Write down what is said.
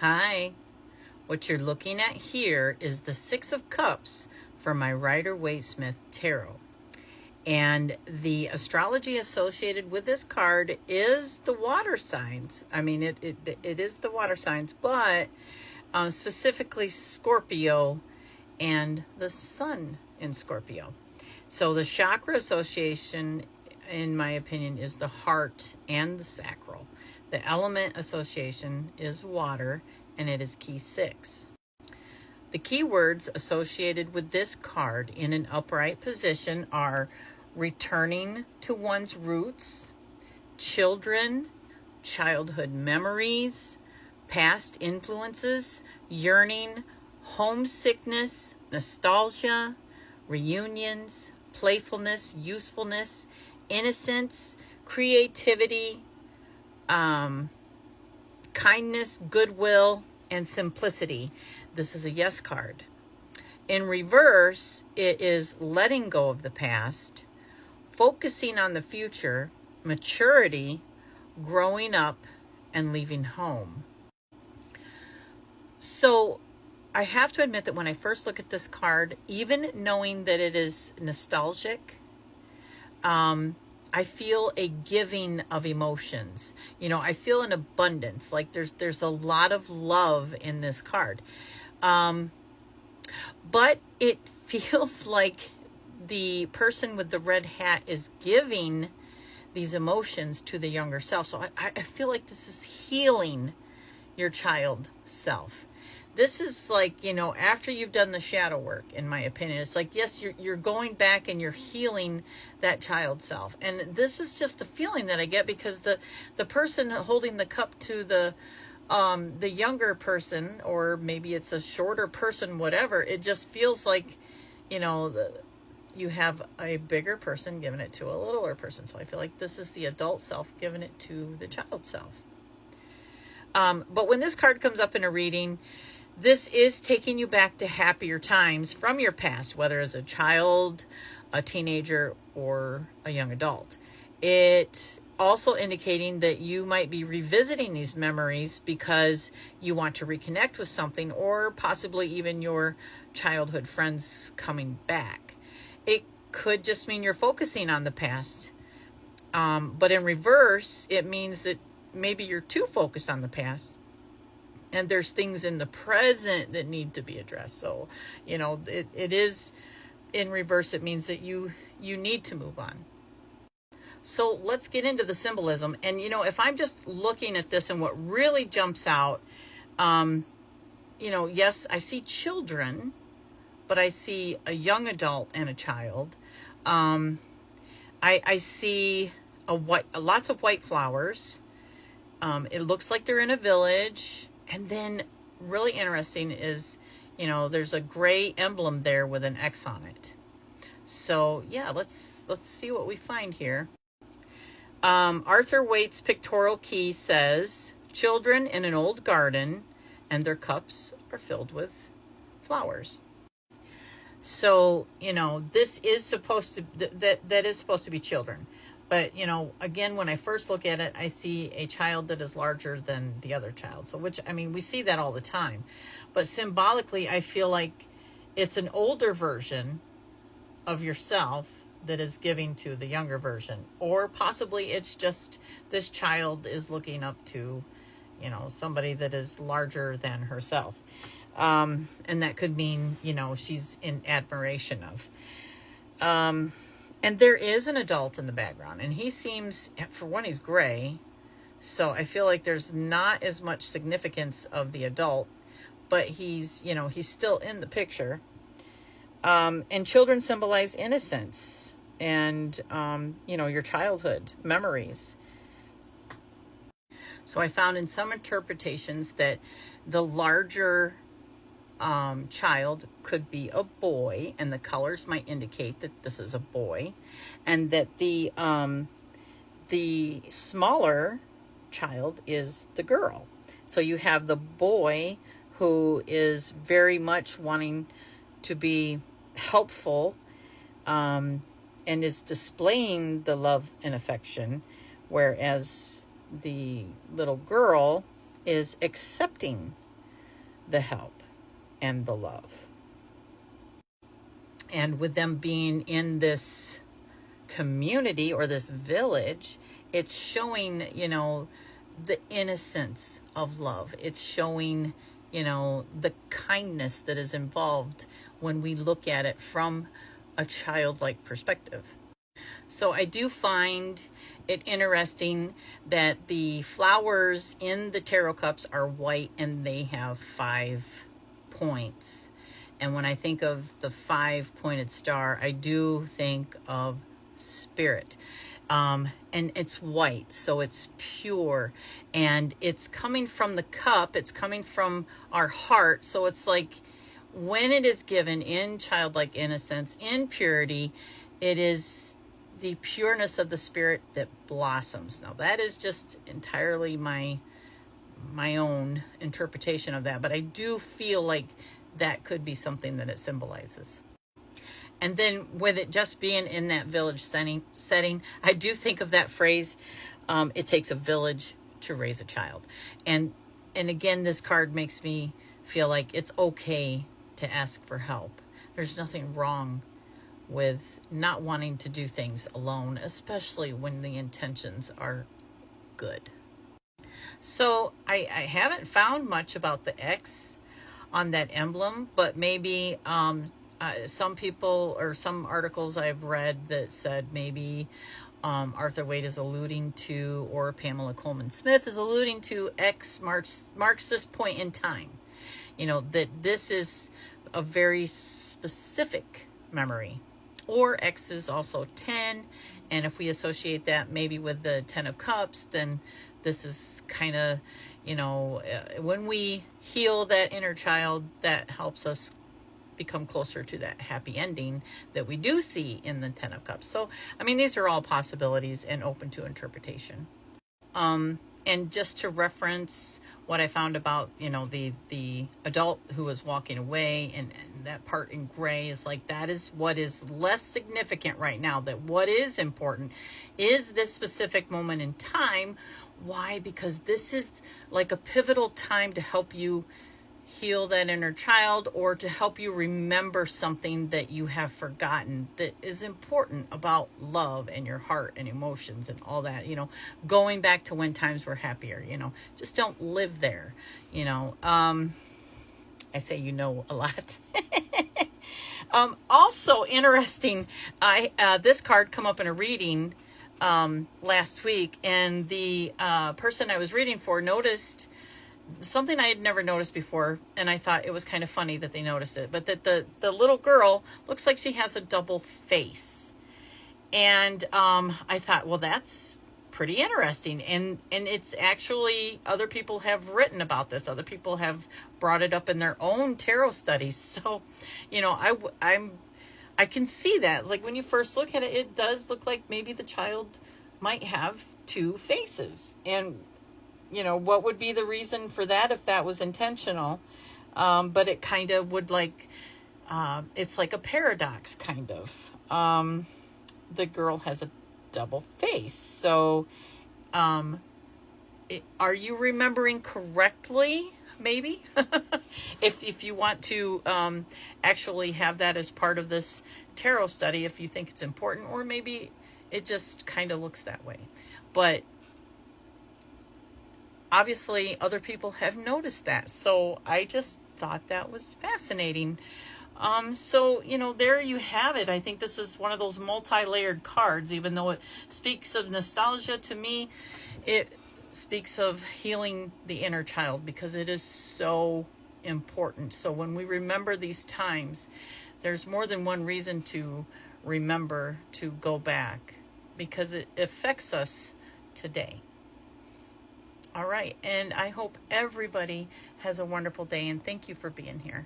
Hi, what you're looking at here is the Six of Cups for my Rider-Waite Tarot. And the astrology associated with this card is the water signs. I mean, it is the water signs, but specifically Scorpio and the sun in Scorpio. So the chakra association, in my opinion, is the heart and the sacral. The element association is water, and it is key 6. The key words associated with this card in an upright position are returning to one's roots, children, childhood memories, past influences, yearning, homesickness, nostalgia, reunions, playfulness, usefulness, innocence, creativity, kindness, goodwill, and simplicity. This is a yes card. In reverse, it is letting go of the past, focusing on the future, maturity, growing up, and leaving home. So I have to admit that when I first look at this card, even knowing that it is nostalgic, I feel a giving of emotions. You know, I feel an abundance. Like there's a lot of love in this card. But it feels like the person with the red hat is giving these emotions to the younger self. So I feel like this is healing your child self. This is like, you know, after you've done the shadow work, in my opinion, it's like, yes, you're going back and you're healing that child self. And this is just the feeling that I get, because the person holding the cup to the younger person, or maybe it's a shorter person, whatever, it just feels like, you know, you have a bigger person giving it to a littler person. So I feel like this is the adult self giving it to the child self. But when this card comes up in a reading, this is taking you back to happier times from your past, whether as a child, a teenager, or a young adult. It also indicating that you might be revisiting these memories because you want to reconnect with something, or possibly even your childhood friends coming back. It could just mean you're focusing on the past. But in reverse, it means that maybe you're too focused on the past, and there's things in the present that need to be addressed. So, you know, it is in reverse. It means that you need to move on. So let's get into the symbolism. And, you know, if I'm just looking at this, and what really jumps out, you know, yes, I see children, but I see a young adult and a child. I see lots of white flowers. It looks like they're in a village. And then really interesting is, you know, there's a gray emblem there with an X on it. So yeah, let's see what we find here. Arthur Waite's pictorial key says, children in an old garden, and their cups are filled with flowers. So, you know, this is supposed to, that is supposed to be children. But, you know, again, when I first look at it, I see a child that is larger than the other child. So, which, I mean, we see that all the time. But symbolically, I feel like it's an older version of yourself that is giving to the younger version. Or possibly it's just this child is looking up to, you know, somebody that is larger than herself. And that could mean, you know, she's in admiration of. And there is an adult in the background, and he seems, for one, he's gray. So I feel like there's not as much significance of the adult, but he's, you know, he's still in the picture. And children symbolize innocence and, you know, your childhood memories. So I found in some interpretations that the larger child could be a boy, and the colors might indicate that this is a boy, and that the smaller child is the girl. So you have the boy who is very much wanting to be helpful, and is displaying the love and affection, whereas the little girl is accepting the help and the love. And with them being in this community or this village, it's showing, you know, the innocence of love. It's showing, you know, the kindness that is involved when we look at it from a childlike perspective. So I do find it interesting that the flowers in the tarot cups are white and they have 5 points. And when I think of the 5-pointed star, I do think of spirit. And it's white, so it's pure, and it's coming from the cup, it's coming from our heart. So it's like when it is given in childlike innocence, in purity, it is the pureness of the spirit that blossoms. Now that is just entirely my own interpretation of that, but I do feel like that could be something that it symbolizes. And then with it just being in that village setting, I do think of that phrase, it takes a village to raise a child. And again, this card makes me feel like it's okay to ask for help. There's nothing wrong with not wanting to do things alone, especially when the intentions are good. So I haven't found much about the X on that emblem, but maybe some people or some articles I've read that said maybe Arthur Wade is alluding to, or Pamela Coleman Smith is alluding to, X marks this point in time. You know, that this is a very specific memory. Or X is also 10, and if we associate that maybe with the 10 of Cups, then this is kind of, you know, when we heal that inner child, that helps us become closer to that happy ending that we do see in the 10 of Cups. So, I mean, these are all possibilities and open to interpretation. And just to reference what I found about, you know, the adult who was walking away, and that part in gray is like, that is what is less significant right now. That what is important is this specific moment in time. Why? Because this is like a pivotal time to help you heal that inner child, or to help you remember something that you have forgotten that is important about love and your heart and emotions and all that, you know, going back to when times were happier. You know, just don't live there, you know. I say, you know, a lot. Also interesting, this card come up in a reading last week, and the person I was reading for noticed something I had never noticed before, and I thought it was kind of funny that they noticed it, but that the little girl looks like she has a double face. And I thought, well, that's pretty interesting. And it's actually, other people have written about this. Other people have brought it up in their own tarot studies. So, you know, I can see that. Like when you first look at it, it does look like maybe the child might have 2 faces. And you know, what would be the reason for that if that was intentional? But it kind of would like, it's like a paradox kind of. The girl has a double face. So are you remembering correctly? Maybe if you want to actually have that as part of this tarot study, if you think it's important, or maybe it just kind of looks that way. But obviously other people have noticed that, so I just thought that was fascinating. So, you know, there you have it. I think this is one of those multi-layered cards. Even though it speaks of nostalgia, to me it speaks of healing the inner child, because it is so important. So when we remember these times, there's more than one reason to remember, to go back, because it affects us today. All right, and I hope everybody has a wonderful day, and thank you for being here.